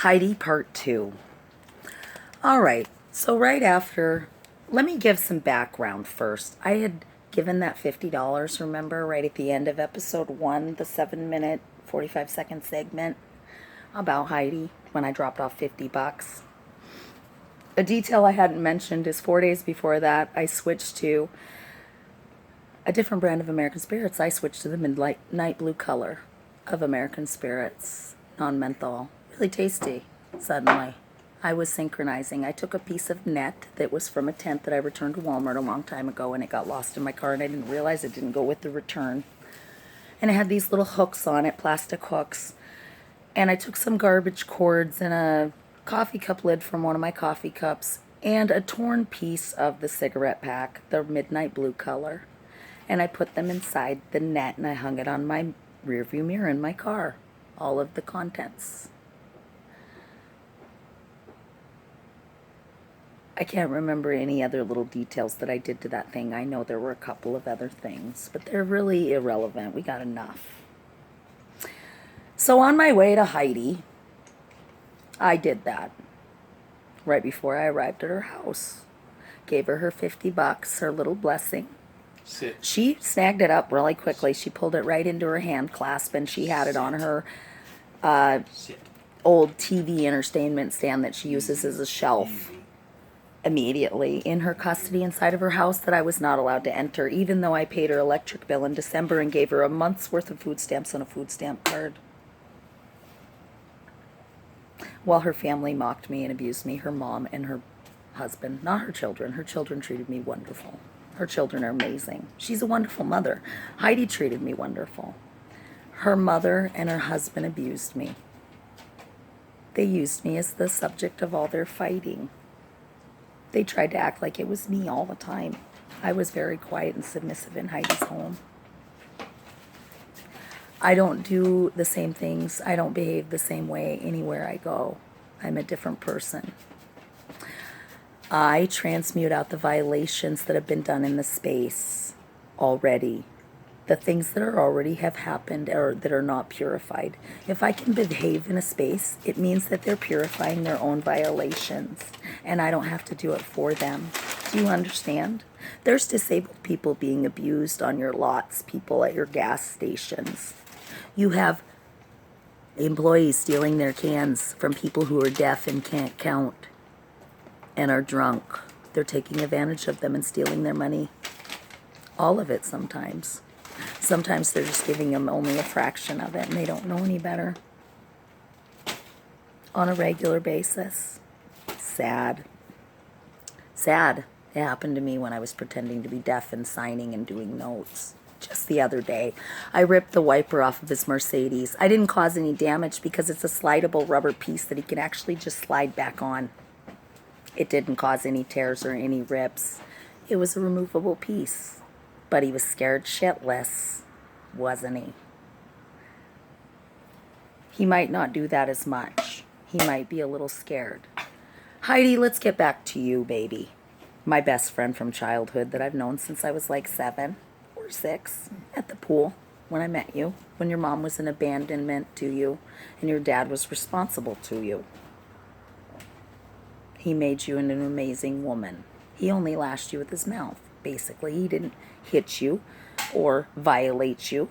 Heidi Part 2. All right, so right after, let me give some background first. I had given that $50, remember, right at the end of episode 1, the 7-minute, 45-second segment about Heidi when I dropped off 50 bucks. A detail I hadn't mentioned is 4 days before that, I switched to a different brand of American Spirits. I switched to the midnight blue color of American Spirits, non-menthol. Really tasty, suddenly. I was synchronizing. I took a piece of net that was from a tent that I returned to Walmart a long time ago, and it got lost in my car, and I didn't realize it didn't go with the return. And it had these little hooks on it, plastic hooks. And I took some garbage cords and a coffee cup lid from one of my coffee cups and a torn piece of the cigarette pack, the midnight blue color. And I put them inside the net, and I hung it on my rearview mirror in my car. All of the contents. I can't remember any other little details that I did to that thing. I know there were a couple of other things, but they're really irrelevant. We got enough. So on my way to Heidi, I did that right before I arrived at her house. Gave her 50 bucks, her little blessing. Sit. She snagged it up really quickly. She pulled it right into her hand clasp, and she had it on her Sit. old TV entertainment stand that she uses as a shelf immediately in her custody inside of her house that I was not allowed to enter, even though I paid her electric bill in December and gave her a month's worth of food stamps on a food stamp card. While her family mocked me and abused me, her mom and her husband, not her children. Her children treated me wonderful. Her children are amazing. She's a wonderful mother. Heidi treated me wonderful. Her mother and her husband abused me. They used me as the subject of all their fighting. They tried to act like it was me all the time. I was very quiet and submissive in Heidi's home. I don't do the same things. I don't behave the same way anywhere I go. I'm a different person. I transmute out the violations that have been done in the space already. The things that are already have happened or that are not purified. If I can behave in a space, it means that they're purifying their own violations, and I don't have to do it for them. Do you understand? There's disabled people being abused on your lots, people at your gas stations. You have employees stealing their cans from people who are deaf and can't count and are drunk. They're taking advantage of them and stealing their money. All of it sometimes. Sometimes they're just giving them only a fraction of it, and they don't know any better. On a regular basis. Sad. Sad. It happened to me when I was pretending to be deaf and signing and doing notes. Just the other day, I ripped the wiper off of his Mercedes. I didn't cause any damage because it's a slidable rubber piece that he can actually just slide back on. It didn't cause any tears or any rips. It was a removable piece. But he was scared shitless, wasn't he? He might not do that as much. He might be a little scared. Heidi, let's get back to you, baby. My best friend from childhood that I've known since I was like 7 or 6 at the pool when I met you, when your mom was an abandonment to you and your dad was responsible to you. He made you an amazing woman. He only lashed you with his mouth, basically. He didn't hit you or violate you.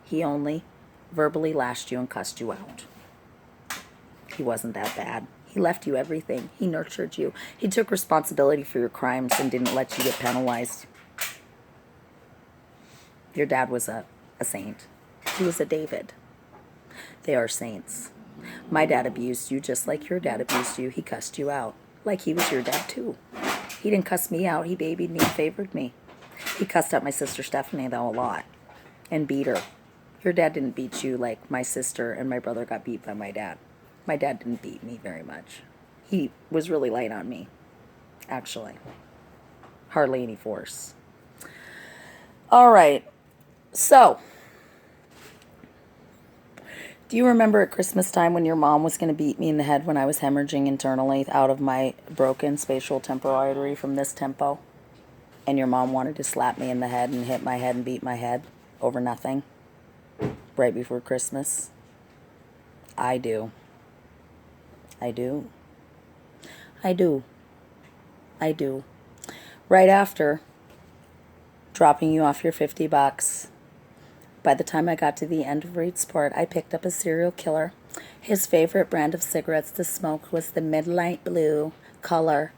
He only verbally lashed you and cussed you out. He wasn't that bad. He left you everything. He nurtured you. He took responsibility for your crimes and didn't let you get penalized. Your dad was a saint. He was a David. They are saints. My dad abused you just like your dad abused you. He cussed you out like he was your dad too. He didn't cuss me out. He babied me and favored me. He cussed out my sister Stephanie, though, a lot and beat her. Your dad didn't beat you like my sister and my brother got beat by my dad. My dad didn't beat me very much. He was really light on me, actually. Hardly any force. All right. So, do you remember at Christmas time when your mom was going to beat me in the head when I was hemorrhaging internally out of my broken spatial temporal artery from this tempo? And your mom wanted to slap me in the head and hit my head and beat my head over nothing right before Christmas? I do. I do. I do. I do. Right after dropping you off your $50, by the time I got to the end of Reedsport, I picked up a serial killer. His favorite brand of cigarettes to smoke was the midnight blue color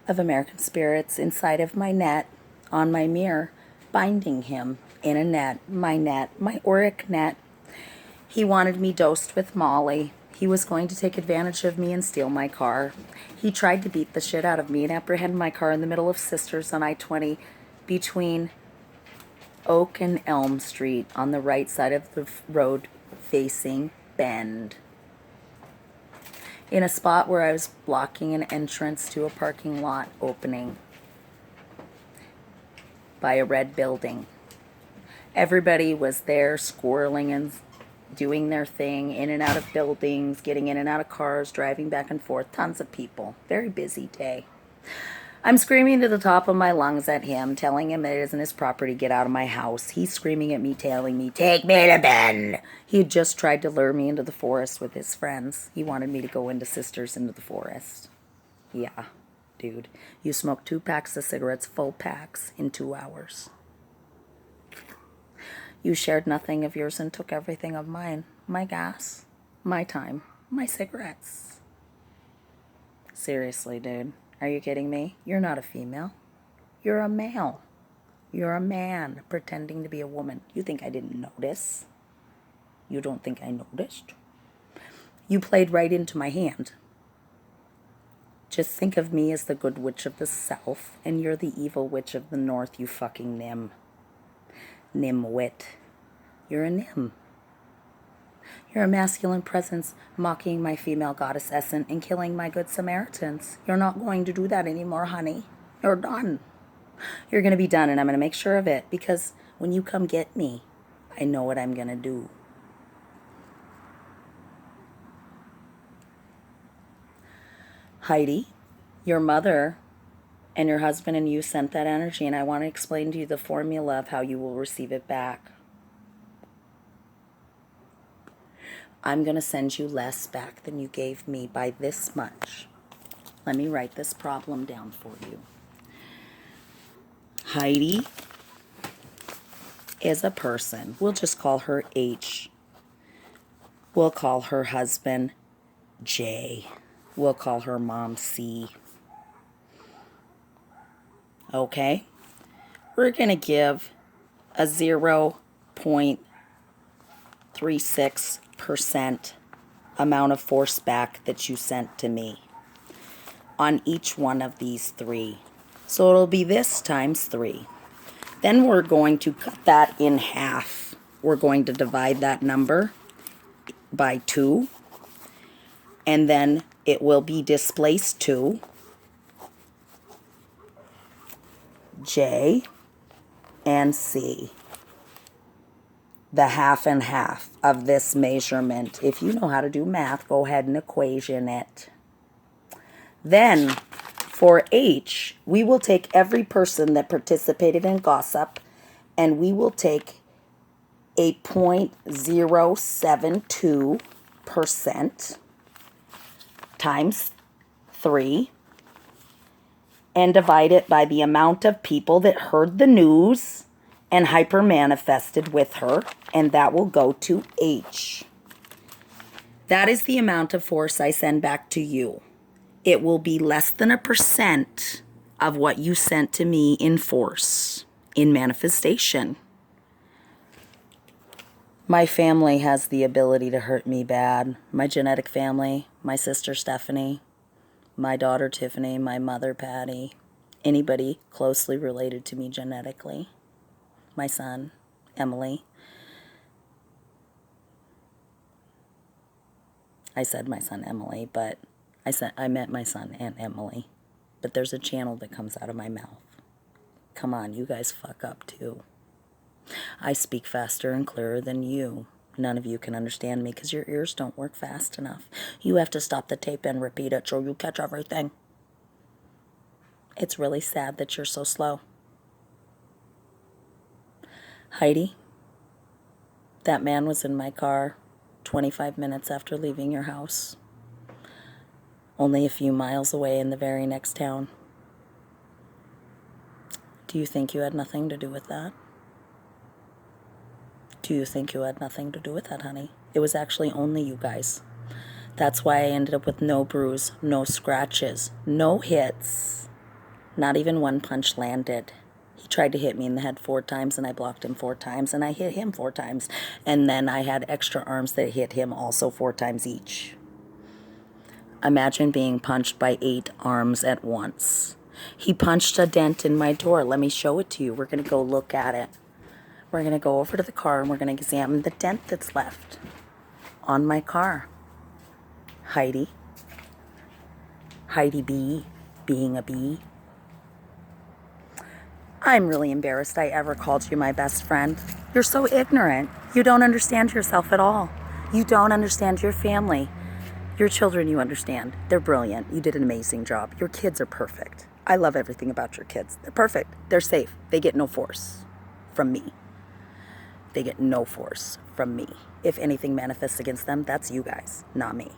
of American Spirits inside of my net on my mirror, binding him in a net, my auric net. He wanted me dosed with Molly. He was going to take advantage of me and steal my car. He tried to beat the shit out of me and apprehend my car in the middle of Sisters on I-20 between Oak and Elm Street on the right side of the road facing Bend, in a spot where I was blocking an entrance to a parking lot opening by a red building. Everybody was there squirreling and doing their thing, in and out of buildings, getting in and out of cars, driving back and forth. Tons of people. Very busy day. I'm screaming to the top of my lungs at him, telling him that it isn't his property, get out of my house. He's screaming at me, telling me, take me to Bend. He had just tried to lure me into the forest with his friends. He wanted me to go into Sisters into the forest. Yeah, dude. You smoked 2 packs of cigarettes, full packs, in 2 hours. You shared nothing of yours and took everything of mine. My gas, my time, my cigarettes. Seriously, dude. Are you kidding me? You're not a female. You're a male. You're a man pretending to be a woman. You think I didn't notice? You don't think I noticed? You played right into my hand. Just think of me as the good witch of the south, and you're the evil witch of the north, you fucking nim. Nimwit. You're a nim. You're a masculine presence mocking my female goddess essence and killing my good Samaritans. You're not going to do that anymore, honey. You're done. You're going to be done, and I'm going to make sure of it, because when you come get me, I know what I'm going to do. Heidi, your mother and your husband and you sent that energy, and I want to explain to you the formula of how you will receive it back. I'm going to send you less back than you gave me by this much. Let me write this problem down for you. Heidi is a person. We'll just call her H. We'll call her husband J. We'll call her mom C. Okay? We're going to give a 0.36% amount of force back that you sent to me on each one of these 3. So it'll be this times 3. Then we're going to cut that in half. We're going to divide that number by 2. And then it will be displaced 2. J and C. The half and half of this measurement. If you know how to do math, go ahead and equation it. Then, for H, we will take every person that participated in gossip, and we will take a 0.072% times 3 and divide it by the amount of people that heard the news and hyper-manifested with her, and that will go to H. That is the amount of force I send back to you. It will be less than 1% of what you sent to me in force, in manifestation. My family has the ability to hurt me bad. My genetic family, my sister Stephanie, my daughter Tiffany, my mother Patty, anybody closely related to me genetically. My son, Emily. I said my son Emily, but I meant my son and Emily. But there's a channel that comes out of my mouth. Come on, you guys fuck up too. I speak faster and clearer than you. None of you can understand me because your ears don't work fast enough. You have to stop the tape and repeat it so you catch everything. It's really sad that you're so slow. Heidi, that man was in my car 25 minutes after leaving your house. only a few miles away in the very next town. Do you think you had nothing to do with that? Do you think you had nothing to do with that, honey? It was actually only you guys. That's why I ended up with no bruise, no scratches, no hits. Not even one punch landed. He tried to hit me in the head 4 times, and I blocked him 4 times, and I hit him 4 times. And then I had extra arms that hit him also 4 times each. Imagine being punched by 8 arms at once. He punched a dent in my door. Let me show it to you. We're going to go look at it. We're going to go over to the car, and we're going to examine the dent that's left on my car. Heidi. Heidi B, being a bee. I'm really embarrassed I ever called you my best friend. You're so ignorant. You don't understand yourself at all. You don't understand your family. Your children, you understand. They're brilliant. You did an amazing job. Your kids are perfect. I love everything about your kids. They're perfect. They're safe. They get no force from me. They get no force from me. If anything manifests against them, that's you guys, not me.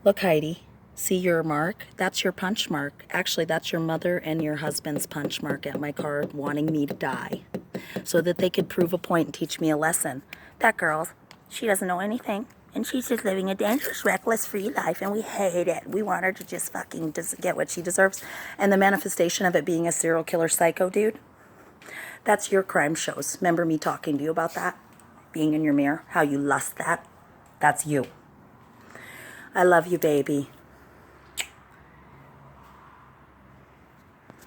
Look, Heidi, see your mark? That's your punch mark. Actually, that's your mother and your husband's punch mark at my car wanting me to die so that they could prove a point and teach me a lesson. That girl, she doesn't know anything, and she's just living a dangerous, reckless, free life, and we hate it. We want her to just fucking get what she deserves. And the manifestation of it being a serial killer psycho dude, that's your crime shows. Remember me talking to you about that? Being in your mirror, how you lust that? That's you. I love you, baby.